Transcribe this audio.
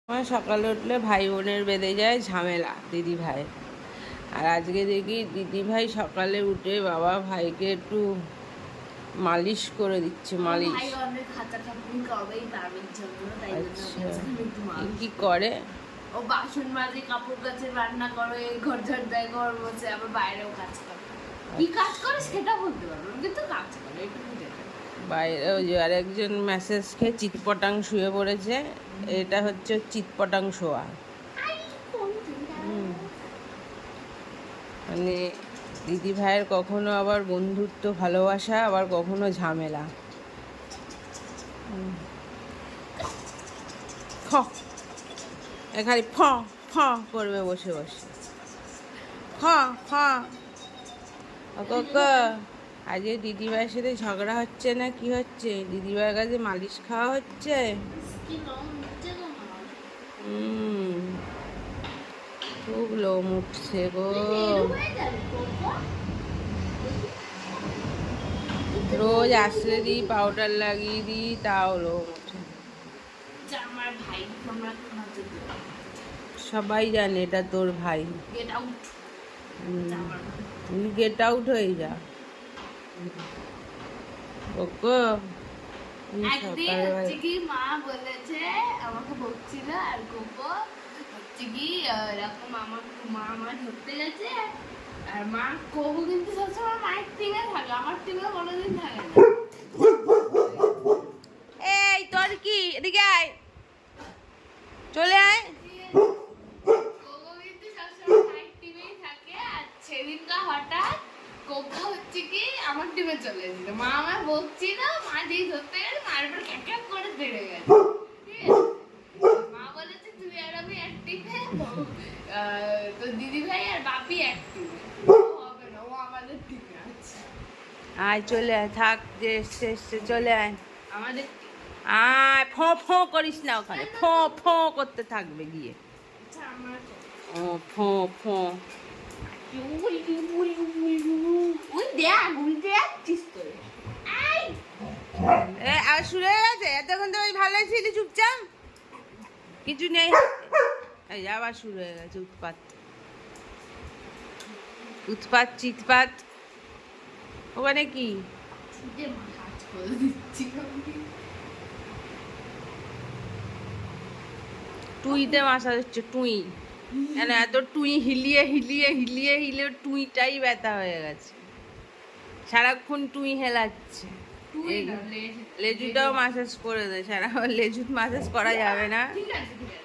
আমার সকালে উঠলে ভাই বোনের বেঁধে যায় ঝামেলা দিদি ভাই। আর আজকে দেখি দিদি ভাই সকালে উঠে বাবা ভাইকে একটু মালিশ করে দিচ্ছে। মালিশ আচ্ছা, কি করে? ও বাসন মাজে, কাপড় কাচে, রান্না করে, ঘর ঝাড় দেয়, ঘর মোছে, আবার বাইরেও কাজ করে। কি কাজ করে সেটা বলতে পারবো না, কিন্তু কাজ করে এটুকু জানি। বাইরে ওই যে আরেকজন মেসেজ খেয়ে চিৎপটাং শুয়ে পড়েছে। এটা হচ্ছে চিৎপটাং শোয়া। মানে দিদি ভাইয়ের কখনো আবার বন্ধুত্ব ভালোবাসা, আবার কখনো ঝামেলা। ফ এখানে ফ ফ করবে বসে বসে। ফ ফ আজকে দিদিভাইয়ের সাথে ঝগড়া হচ্ছে না কি হচ্ছে? দিদিভাইয়ের কাছে মালিশ খাওয়া হচ্ছে। খুব লোম উঠছে গো। রোজ আসলে দিই, পাউডার লাগিয়ে দিই, তাও লোম উঠে। সবাই জানে এটা তোর ভাই। তুই গেট আউট হয়ে যা। একদিন হচ্ছে কি মা বলেছে, আমাকে বলছিল আর গোপো হচ্ছে কি এরকম মা আমার ধরতে গেছে, আর মা কবু কিন্তু সবসময় মায়ের টিমে থাকে, আমার টিমে কোনোদিন থাকে না। এই তোর কি, এদিকে আয়, চলে আয়। কবু কিন্তু সবসময় মায়ের টিমেই থাকে, আর সেদিনটা হঠাৎ কোকা হচ্ছে কি আমার টিমে চলে এসেছিল। মা আমার বকছিল, মা যেই ধরতে গেছে মার উপর খ্যাক খ্যাক করে বেড়ে গেছে। মা বলেছে তুই আর আমি এক টিমে, তো দিদি ভাই আর বাপি এক টিমে। হবে না, ও আমাদের টিমে আছে। আয় চলে আয়, থাক যে এসছে এসছে, চলে আয়। আমাদের আয়, ফ ফ করিস না ওখানে, ফ ফ করতে থাকবে গিয়ে। আচ্ছা আমার ও ফ ফ। আর শুরু হয়ে গেছে? এতক্ষণ তো ভালোই ছিলি চুপচাপ, কিছু নেই হাতে। এই আবার শুরু হয়ে গেছে উৎপাত, উৎপাত চিৎপাত। ওখানে কি টুইতে মাসাজ হচ্ছে? টুই কেন এত টুই হিলিয়ে হিলিয়ে হিলিয়ে হিলিয়ে টুইটাই ব্যথা হয়ে গেছে। সারাক্ষণ টুই হেলাচ্ছে। লেজুটাও মাসাজ করে দেয় সারা। লেজুত মাসাজ করা যাবে না। ঠিক আছে ঠিক আছে।